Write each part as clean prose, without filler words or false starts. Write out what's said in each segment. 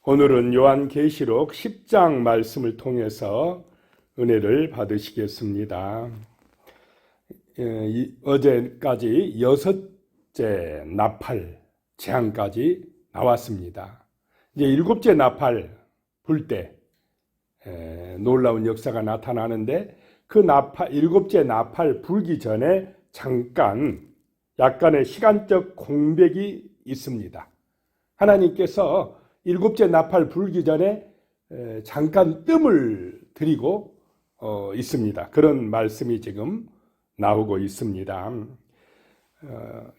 오늘은 요한계시록 10장 말씀을 통해서 은혜를 받으시겠습니다. 어제까지 6째 나팔 재앙까지 나왔습니다. 이제 7째 나팔 불 때 놀라운 역사가 나타나는데, 그 7째 나팔 불기 전에 잠깐 약간의 시간적 공백이 있습니다. 하나님께서 7째 나팔 불기 전에 잠깐 뜸을 들이고 있습니다. 그런 말씀이 지금 나오고 있습니다.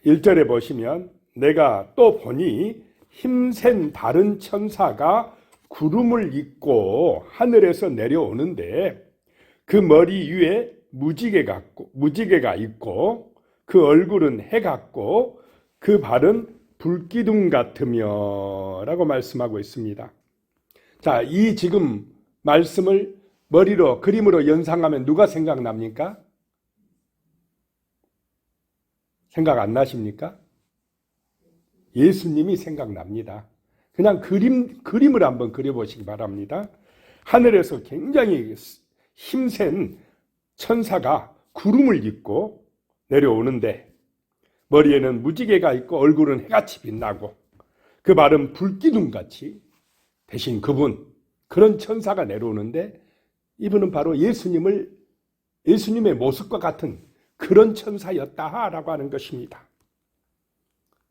1절에 보시면, 내가 또 보니 힘센 다른 천사가 구름을 입고 하늘에서 내려오는데, 그 머리 위에 무지개가 있고 그 얼굴은 해 같고 그 발은 불기둥 같으며 라고 말씀하고 있습니다. 자, 이 지금 말씀을 머리로 그림으로 연상하면 누가 생각납니까? 생각 안 나십니까? 예수님이 생각납니다. 그냥 그림을 한번 그려보시기 바랍니다. 하늘에서 굉장히 힘센 천사가 구름을 입고 내려오는데, 머리에는 무지개가 있고 얼굴은 해같이 빛나고 그 발은 불기둥같이, 대신 그런 천사가 내려오는데, 이분은 바로 예수님의 모습과 같은 그런 천사였다라고 하는 것입니다.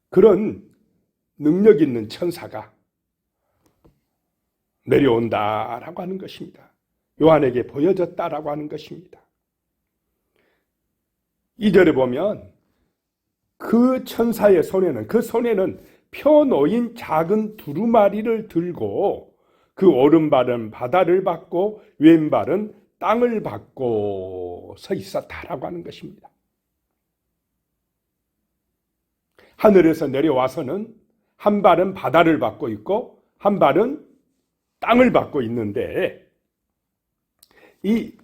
그런 능력 있는 천사가 내려온다라고 하는 것입니다. 요한에게 보여졌다라고 하는 것입니다. 2절에 보면, 그 천사의 손에는 펴놓인 작은 두루마리를 들고 그 오른발은 바다를 받고 왼발은 땅을 받고 서 있었다라고 하는 것입니다. 하늘에서 내려와서는 한 발은 바다를 받고 있고 한 발은 땅을 받고 있는데, 이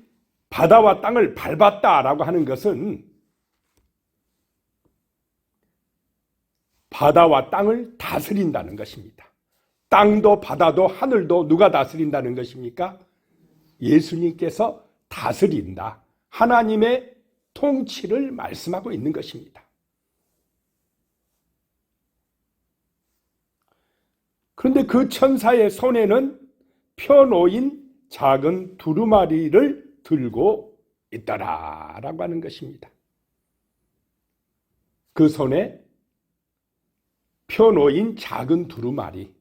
바다와 땅을 밟았다라고 하는 것은 바다와 땅을 다스린다는 것입니다. 땅도 바다도 하늘도 누가 다스린다는 것입니까? 예수님께서 다스린다. 하나님의 통치를 말씀하고 있는 것입니다. 그런데 그 천사의 손에는 펴놓인 작은 두루마리를 들고 있더라라고 하는 것입니다. 그 손에 펴놓인 작은 두루마리.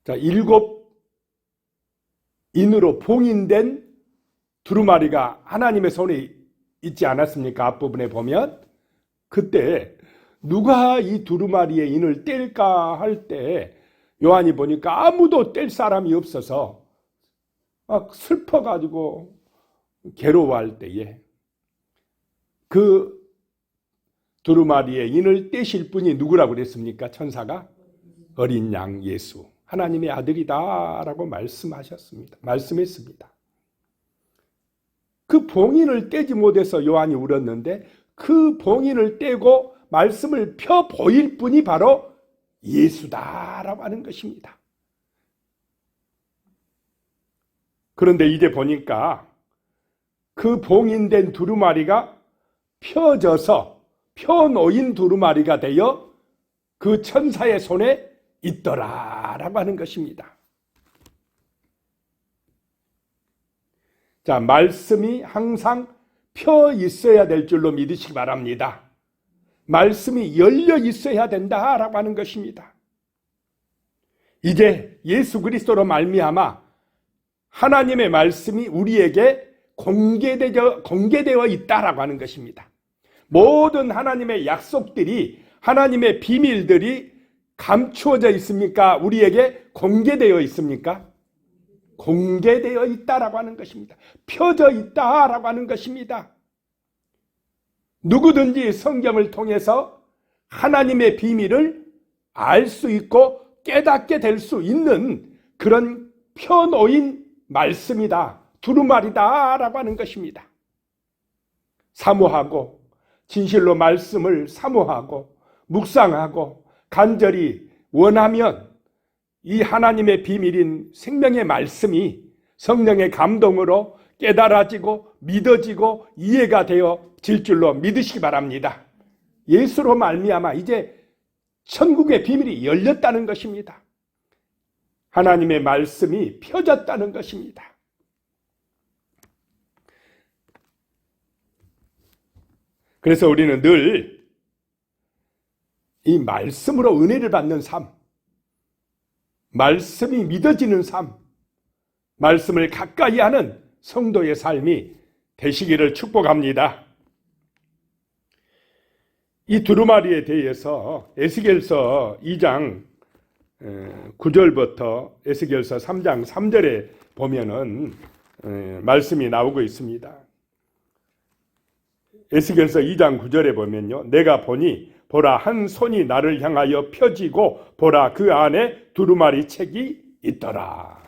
자, 7인으로 봉인된 두루마리가 하나님의 손에 있지 않았습니까? 앞부분에 보면. 그때 누가 이 두루마리의 인을 뗄까 할 때 요한이 보니까 아무도 뗄 사람이 없어서 막 슬퍼가지고 괴로워할 때에 그 두루마리의 인을 떼실 분이 누구라고 그랬습니까? 천사가 어린 양 예수, 하나님의 아들이다라고 말씀했습니다. 그 봉인을 떼지 못해서 요한이 울었는데, 그 봉인을 떼고 말씀을 펴 보일 분이 바로 예수다라고 하는 것입니다. 그런데 이제 보니까 그 봉인된 두루마리가 펴놓인 두루마리가 되어 그 천사의 손에 있더라라고 하는 것입니다. 자, 말씀이 항상 펴 있어야 될 줄로 믿으시기 바랍니다. 말씀이 열려 있어야 된다라고 하는 것입니다. 이제 예수 그리스도로 말미암아 하나님의 말씀이 우리에게 공개되어 있다라고 하는 것입니다. 모든 하나님의 약속들이, 하나님의 비밀들이 감추어져 있습니까? 우리에게 공개되어 있습니까? 공개되어 있다라고 하는 것입니다. 펴져 있다라고 하는 것입니다. 누구든지 성경을 통해서 하나님의 비밀을 알 수 있고 깨닫게 될 수 있는 그런 펴놓인 말씀이다, 두루마리다라고 하는 것입니다. 사모하고 진실로 말씀을 사모하고 묵상하고 간절히 원하면 이 하나님의 비밀인 생명의 말씀이 성령의 감동으로 깨달아지고 믿어지고 이해가 되어질 줄로 믿으시기 바랍니다. 예수로 말미암아 이제 천국의 비밀이 열렸다는 것입니다. 하나님의 말씀이 펴졌다는 것입니다. 그래서 우리는 늘 이 말씀으로 은혜를 받는 삶, 말씀이 믿어지는 삶, 말씀을 가까이 하는 성도의 삶이 되시기를 축복합니다. 이 두루마리에 대해서 에스겔서 2장 9절부터 에스겔서 3장 3절에 보면은 말씀이 나오고 있습니다. 에스겔서 2장 9절에 보면요, 내가 보니 보라 한 손이 나를 향하여 펴지고 보라 그 안에 두루마리 책이 있더라.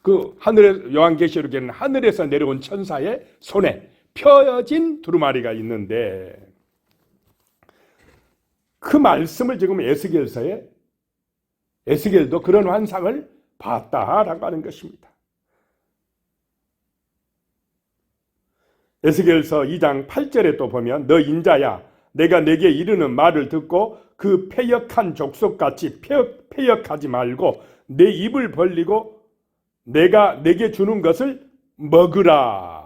그 하늘에, 요한계시록에는 하늘에서 내려온 천사의 손에 펴진 두루마리가 있는데, 그 말씀을 지금 에스겔도 그런 환상을 봤다라고 하는 것입니다. 에스겔서 2장 8절에 또 보면 너 인자야 내가 내게 이르는 말을 듣고 그 패역한 족속같이 패역하지 말고 내 입을 벌리고 내가 내게 주는 것을 먹으라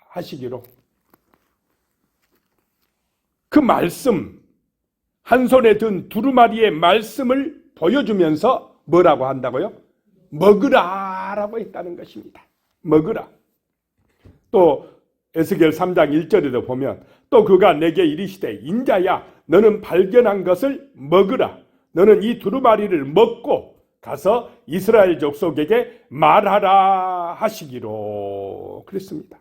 하시기로. 그 말씀, 한 손에 든 두루마리의 말씀을 보여주면서 뭐라고 한다고요? 먹으라라고 했다는 것입니다. 먹으라. 또 에스겔 3장 1절에도 보면 또 그가 내게 이르시되 인자야 너는 발견한 것을 먹으라. 너는 이 두루마리를 먹고 가서 이스라엘 족속에게 말하라 하시기로 그랬습니다.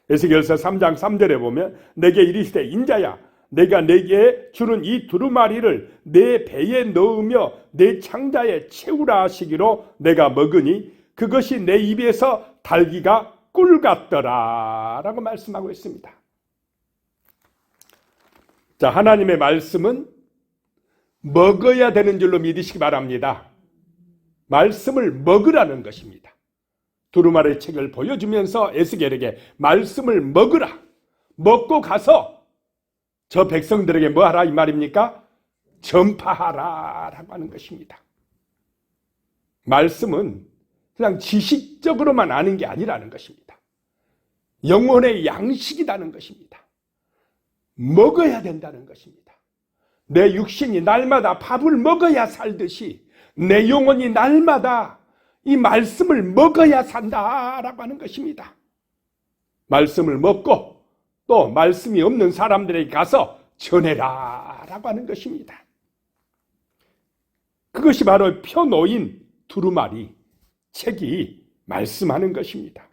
에스겔서 3장 3절에 보면 내게 이르시되 인자야 내가 내게 주는 이 두루마리를 내 배에 넣으며 내 창자에 채우라 하시기로 내가 먹으니 그것이 내 입에서 달기가 꿀 같더라 라고 말씀하고 있습니다. 자, 하나님의 말씀은 먹어야 되는 줄로 믿으시기 바랍니다. 말씀을 먹으라는 것입니다. 두루마리 책을 보여주면서 에스겔에게 말씀을 먹으라, 먹고 가서 저 백성들에게 뭐 하라 이 말입니까? 전파하라 라고 하는 것입니다. 말씀은 그냥 지식적으로만 아는 게 아니라는 것입니다. 영혼의 양식이라는 것입니다. 먹어야 된다는 것입니다. 내 육신이 날마다 밥을 먹어야 살듯이 내 영혼이 날마다 이 말씀을 먹어야 산다라고 하는 것입니다. 말씀을 먹고 또 말씀이 없는 사람들에게 가서 전해라라고 하는 것입니다. 그것이 바로 펴놓인 두루마리 책이 말씀하는 것입니다.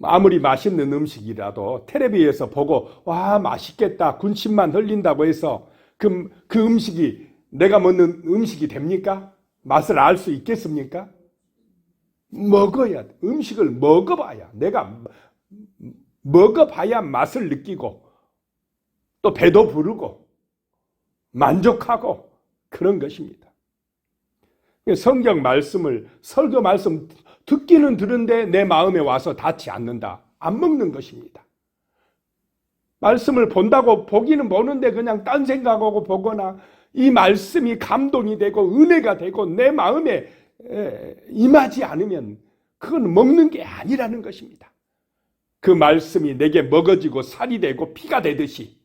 아무리 맛있는 음식이라도 텔레비에서 보고 와 맛있겠다 군침만 흘린다고 해서 그 음식이 내가 먹는 음식이 됩니까? 맛을 알 수 있겠습니까? 먹어야 돼. 음식을 먹어봐야, 내가 먹어봐야 맛을 느끼고 또 배도 부르고 만족하고 그런 것입니다. 성경 말씀을, 설교 말씀 듣기는 들은데 내 마음에 와서 닿지 않는다. 안 먹는 것입니다. 말씀을 본다고 보기는 보는데 그냥 딴 생각하고 보거나 이 말씀이 감동이 되고 은혜가 되고 내 마음에 임하지 않으면 그건 먹는 게 아니라는 것입니다. 그 말씀이 내게 먹어지고 살이 되고 피가 되듯이,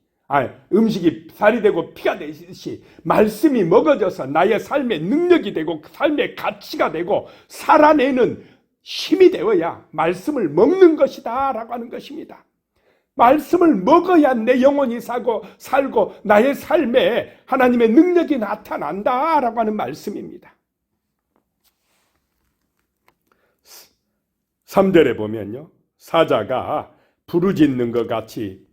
음식이 살이 되고 피가 되듯이 말씀이 먹어져서 나의 삶의 능력이 되고 삶의 가치가 되고 살아내는 힘이 되어야 말씀을 먹는 것이다 라고 하는 것입니다. 말씀을 먹어야 내 영혼이 살고 나의 삶에 하나님의 능력이 나타난다 라고 하는 말씀입니다. 3절에 보면요, 사자가 부르짖는 것 같이,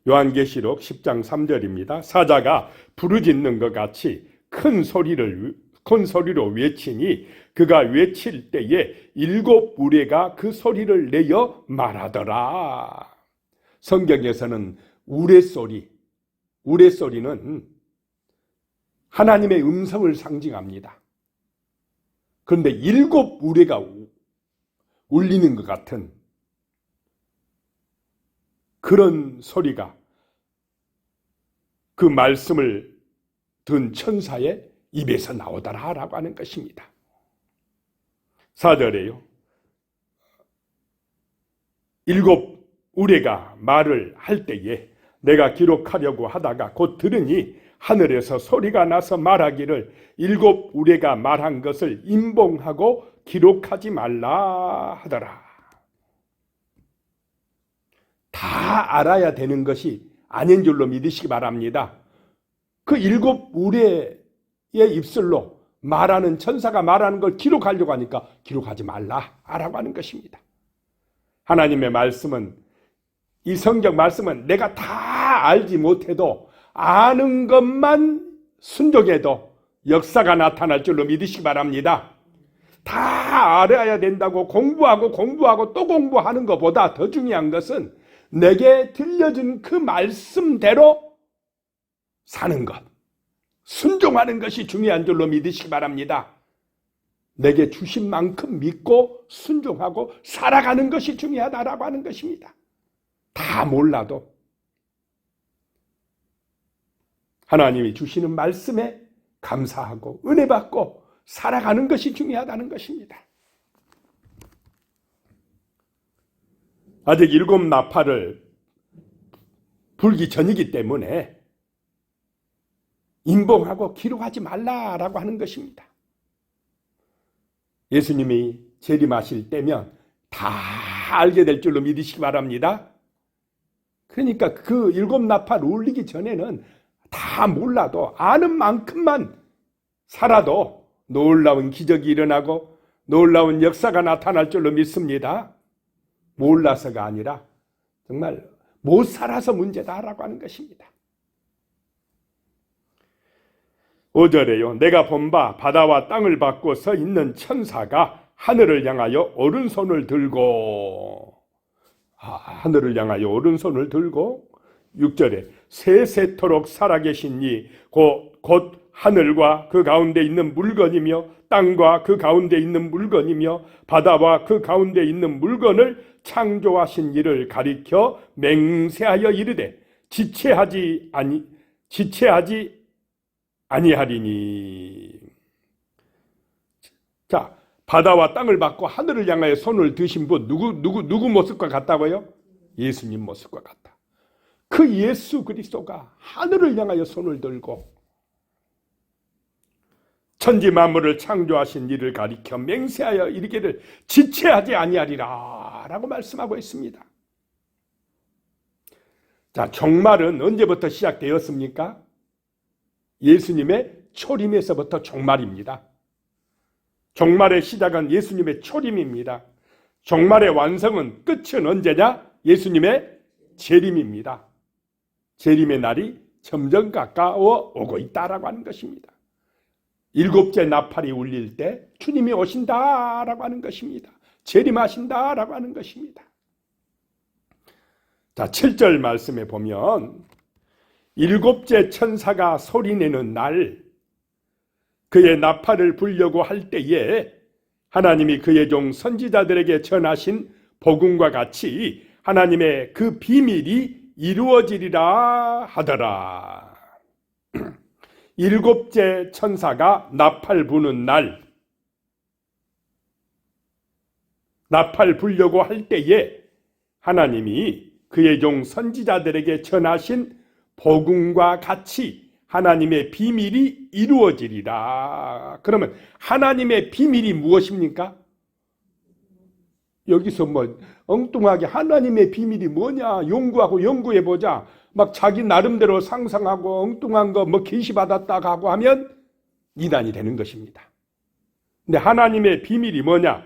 요한계시록 10장 3절입니다. 사자가 부르짖는 것 같이 큰 소리로 외치니 그가 외칠 때에 7 우레가 그 소리를 내어 말하더라. 성경에서는 우레소리, 우레소리는 하나님의 음성을 상징합니다. 그런데 7 우레가 울리는 것 같은 그런 소리가 그 말씀을 든 천사의 입에서 나오더라라고 하는 것입니다. 4절에요. 7 우레가 말을 할 때에 내가 기록하려고 하다가 곧 들으니 하늘에서 소리가 나서 말하기를 7 우레가 말한 것을 임봉하고 기록하지 말라 하더라. 다 알아야 되는 것이 아닌 줄로 믿으시기 바랍니다. 그 7 우레의 입술로 말하는 천사가 말하는 걸 기록하려고 하니까 기록하지 말라라고 하는 것입니다. 하나님의 말씀은, 이 성경 말씀은 내가 다 알지 못해도 아는 것만 순종해도 역사가 나타날 줄로 믿으시기 바랍니다. 다 알아야 된다고 공부하고 또 공부하는 것보다 더 중요한 것은 내게 들려준 그 말씀대로 사는 것, 순종하는 것이 중요한 줄로 믿으시기 바랍니다. 내게 주신 만큼 믿고 순종하고 살아가는 것이 중요하다라고 하는 것입니다. 다 몰라도 하나님이 주시는 말씀에 감사하고 은혜 받고 살아가는 것이 중요하다는 것입니다. 아직 7 나팔을 불기 전이기 때문에 임봉하고 기록하지 말라라고 하는 것입니다. 예수님이 재림하실 때면 다 알게 될 줄로 믿으시기 바랍니다. 그러니까 그 7 나팔 울리기 전에는 다 몰라도 아는 만큼만 살아도 놀라운 기적이 일어나고 놀라운 역사가 나타날 줄로 믿습니다. 몰라서가 아니라 정말 못 살아서 문제다라고 하는 것입니다. 5절에요. 내가 본 바 바다와 땅을 받고 서 있는 천사가 하늘을 향하여 오른손을 들고, 하늘을 향하여 오른손을 들고, 6절에 세세토록 살아계신 이 곧 하늘과 그 가운데 있는 물건이며 땅과 그 가운데 있는 물건이며 바다와 그 가운데 있는 물건을 창조하신 이를 가리켜 맹세하여 이르되 지체하지 아니하리니. 자, 바다와 땅을 받고 하늘을 향하여 손을 드신 분 누구 모습과 같다고요? 예수님 모습과 같다. 그 예수 그리스도가 하늘을 향하여 손을 들고 천지 만물을 창조하신 이를 가리켜 맹세하여 이르기를 지체하지 아니하리라 라고 말씀하고 있습니다. 자, 종말은 언제부터 시작되었습니까? 예수님의 초림에서부터 종말입니다. 종말의 시작은 예수님의 초림입니다. 종말의 완성은, 끝은 언제냐? 예수님의 재림입니다. 재림의 날이 점점 가까워 오고 있다라고 하는 것입니다. 7째 나팔이 울릴 때 주님이 오신다라고 하는 것입니다. 재림하신다라고 하는 것입니다. 자, 7절 말씀에 보면 7째 천사가 소리내는 날, 그의 나팔을 불려고 할 때에 하나님이 그의 종 선지자들에게 전하신 복음과 같이 하나님의 그 비밀이 이루어지리라 하더라. 7째 천사가 나팔 부는 날, 나팔 불려고 할 때에 하나님이 그의 종 선지자들에게 전하신 복음과 같이 하나님의 비밀이 이루어지리라. 그러면 하나님의 비밀이 무엇입니까? 여기서 뭐 엉뚱하게 하나님의 비밀이 뭐냐 연구해보자, 막 자기 나름대로 상상하고 엉뚱한 거 뭐 계시받았다 하고 하면 이단이 되는 것입니다. 근데 하나님의 비밀이 뭐냐?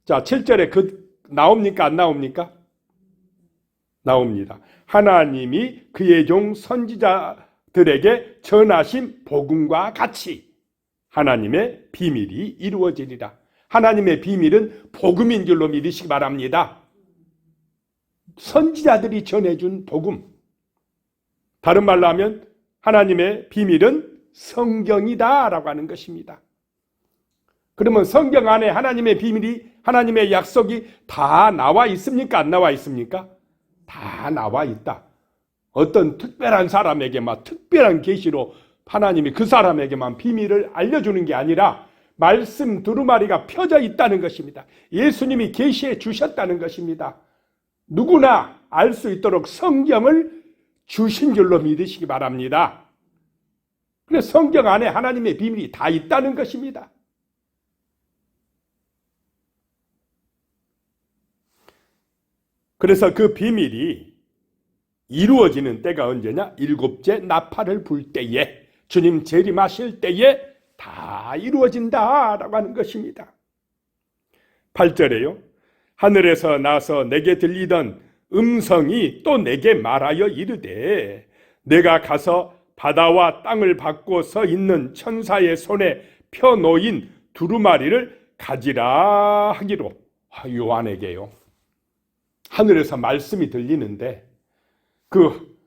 자, 7절에 나옵니까 안 나옵니까? 나옵니다. 하나님이 그의 종 선지자들에게 전하신 복음과 같이 하나님의 비밀이 이루어지리라. 하나님의 비밀은 복음인 줄로 믿으시기 바랍니다. 선지자들이 전해준 복음, 다른 말로 하면 하나님의 비밀은 성경이다라고 하는 것입니다. 그러면 성경 안에 하나님의 비밀이, 하나님의 약속이 다 나와 있습니까? 안 나와 있습니까? 다 나와 있다. 어떤 특별한 사람에게만 특별한 계시로 하나님이 그 사람에게만 비밀을 알려주는 게 아니라 말씀 두루마리가 펴져 있다는 것입니다. 예수님이 계시해 주셨다는 것입니다. 누구나 알 수 있도록 성경을 주신 줄로 믿으시기 바랍니다. 그래서 성경 안에 하나님의 비밀이 다 있다는 것입니다. 그래서 그 비밀이 이루어지는 때가 언제냐? 일곱째 나팔을 불 때에, 주님 재림하실 때에 다 이루어진다라고 하는 것입니다. 8절에요. 하늘에서 나서 내게 들리던 음성이 또 내게 말하여 이르되, 내가 가서 바다와 땅을 받고 서 있는 천사의 손에 펴놓인 두루마리를 가지라 하기로. 요한에게요. 하늘에서 말씀이 들리는데 그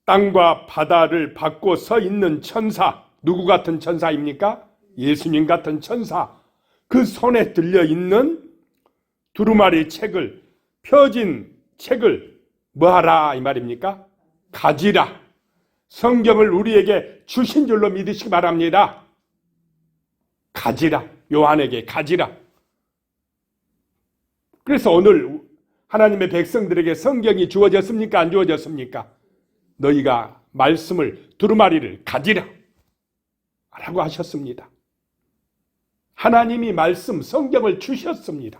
땅과 바다를 받고 서 있는 천사, 누구 같은 천사입니까? 예수님 같은 천사. 그 손에 들려있는 두루마리 책을, 펴진 책을 뭐하라 이 말입니까? 가지라. 성경을 우리에게 주신 줄로 믿으시기 바랍니다. 가지라. 요한에게 가지라. 그래서 오늘 하나님의 백성들에게 성경이 주어졌습니까? 안 주어졌습니까? 너희가 말씀을, 두루마리를 가지라 라고 하셨습니다. 하나님이 말씀, 성경을 주셨습니다.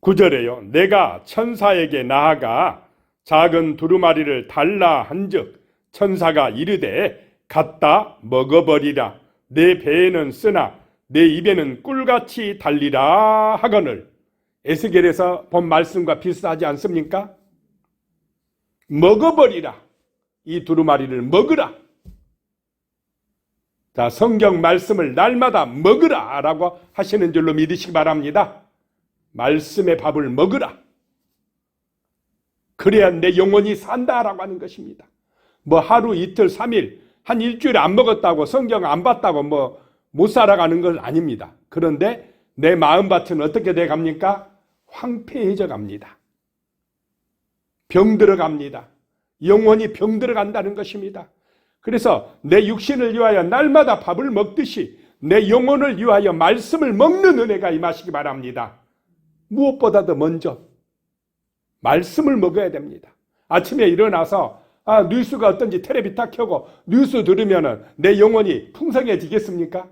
9절에요. 내가 천사에게 나아가 작은 두루마리를 달라 한즉 천사가 이르되 갖다 먹어버리라. 내 배에는 쓰나 내 입에는 꿀같이 달리라 하거늘. 에스겔에서 본 말씀과 비슷하지 않습니까? 먹어버리라. 이 두루마리를 먹으라. 자, 성경 말씀을 날마다 먹으라 라고 하시는 줄로 믿으시기 바랍니다. 말씀의 밥을 먹으라. 그래야 내 영혼이 산다라고 하는 것입니다. 뭐 하루, 이틀, 3일, 한 일주일 안 먹었다고, 성경 안 봤다고 못 살아가는 건 아닙니다. 그런데 내 마음밭은 어떻게 돼 갑니까? 황폐해져 갑니다. 병들어 갑니다. 영혼이 병들어 간다는 것입니다. 그래서 내 육신을 위하여 날마다 밥을 먹듯이 내 영혼을 위하여 말씀을 먹는 은혜가 임하시기 바랍니다. 무엇보다도 먼저 말씀을 먹어야 됩니다. 아침에 일어나서 뉴스가 어떤지 텔레비 딱 켜고 뉴스 들으면 내 영혼이 풍성해지겠습니까?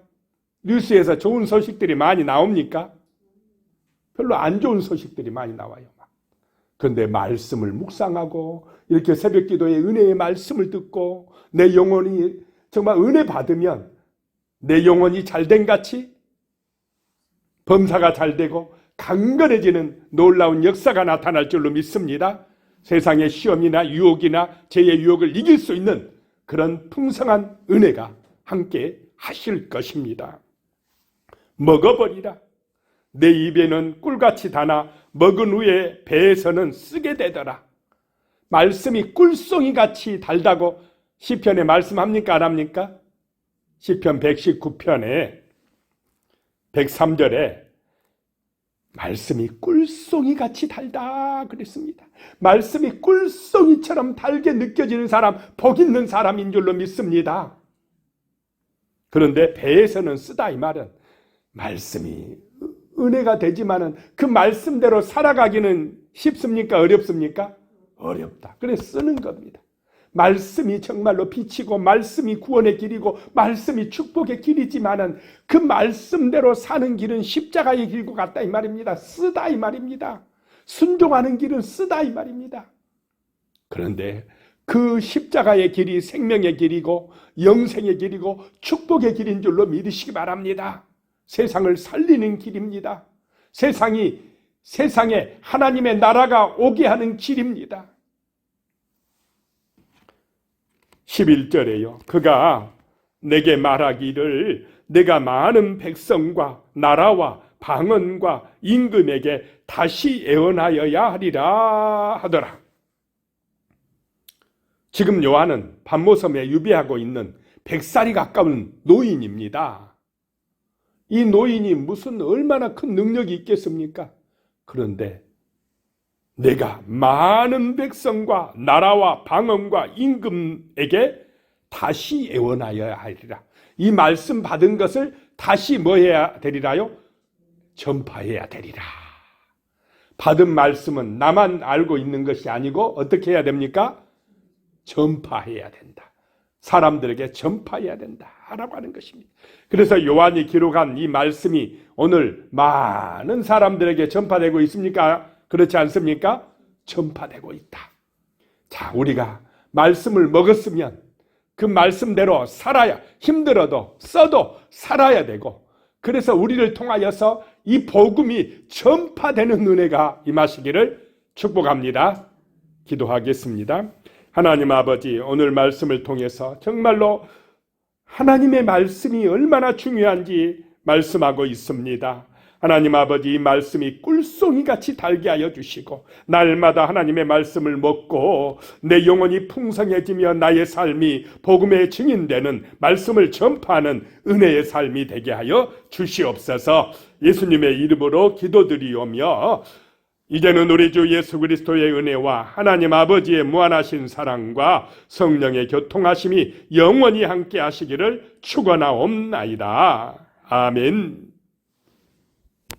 뉴스에서 좋은 소식들이 많이 나옵니까? 별로 안 좋은 소식들이 많이 나와요. 그런데 말씀을 묵상하고 이렇게 새벽 기도에 은혜의 말씀을 듣고 내 영혼이 정말 은혜 받으면 내 영혼이 잘된 같이 범사가 잘되고 강건해지는 놀라운 역사가 나타날 줄로 믿습니다. 세상의 시험이나 유혹이나 죄의 유혹을 이길 수 있는 그런 풍성한 은혜가 함께 하실 것입니다. 먹어버리라. 내 입에는 꿀같이 다나 먹은 후에 배에서는 쓰게 되더라. 말씀이 꿀송이같이 달다고 시편에 말씀합니까? 안 합니까? 시편 119편에 103절에 말씀이 꿀송이같이 달다 그랬습니다. 말씀이 꿀송이처럼 달게 느껴지는 사람, 복 있는 사람인 줄로 믿습니다. 그런데 배에서는 쓰다 이 말은 말씀이 은혜가 되지만은 그 말씀대로 살아가기는 쉽습니까? 어렵습니까? 어렵다. 그래서 쓰는 겁니다. 말씀이 정말로 빛이고 말씀이 구원의 길이고 말씀이 축복의 길이지만은 그 말씀대로 사는 길은 십자가의 길과 같다 이 말입니다. 쓰다 이 말입니다. 순종하는 길은 쓰다 이 말입니다. 그런데 그 십자가의 길이 생명의 길이고 영생의 길이고 축복의 길인 줄로 믿으시기 바랍니다. 세상을 살리는 길입니다. 세상에 하나님의 나라가 오게 하는 길입니다. 11절에요. 그가 내게 말하기를 내가 많은 백성과 나라와 방언과 임금에게 다시 애원하여야 하리라 하더라. 지금 요한은 반모섬에 유배하고 있는 100살이 가까운 노인입니다. 이 노인이 무슨 얼마나 큰 능력이 있겠습니까? 그런데 내가 많은 백성과 나라와 방언과 임금에게 다시 애원하여야 하리라. 이 말씀 받은 것을 다시 뭐 해야 되리라요? 전파해야 되리라. 받은 말씀은 나만 알고 있는 것이 아니고 어떻게 해야 됩니까? 전파해야 된다. 사람들에게 전파해야 된다라고 하는 것입니다. 그래서 요한이 기록한 이 말씀이 오늘 많은 사람들에게 전파되고 있습니까? 그렇지 않습니까? 전파되고 있다. 자, 우리가 말씀을 먹었으면 그 말씀대로 살아야, 힘들어도 써도 살아야 되고, 그래서 우리를 통하여서 이 복음이 전파되는 은혜가 임하시기를 축복합니다. 기도하겠습니다. 하나님 아버지, 오늘 말씀을 통해서 정말로 하나님의 말씀이 얼마나 중요한지 말씀하고 있습니다. 하나님 아버지, 이 말씀이 꿀송이같이 달게 하여 주시고 날마다 하나님의 말씀을 먹고 내 영혼이 풍성해지며 나의 삶이 복음의 증인되는 말씀을 전파하는 은혜의 삶이 되게 하여 주시옵소서. 예수님의 이름으로 기도드리오며 이제는 우리 주 예수 그리스도의 은혜와 하나님 아버지의 무한하신 사랑과 성령의 교통하심이 영원히 함께 하시기를 축원하옵나이다. 아멘.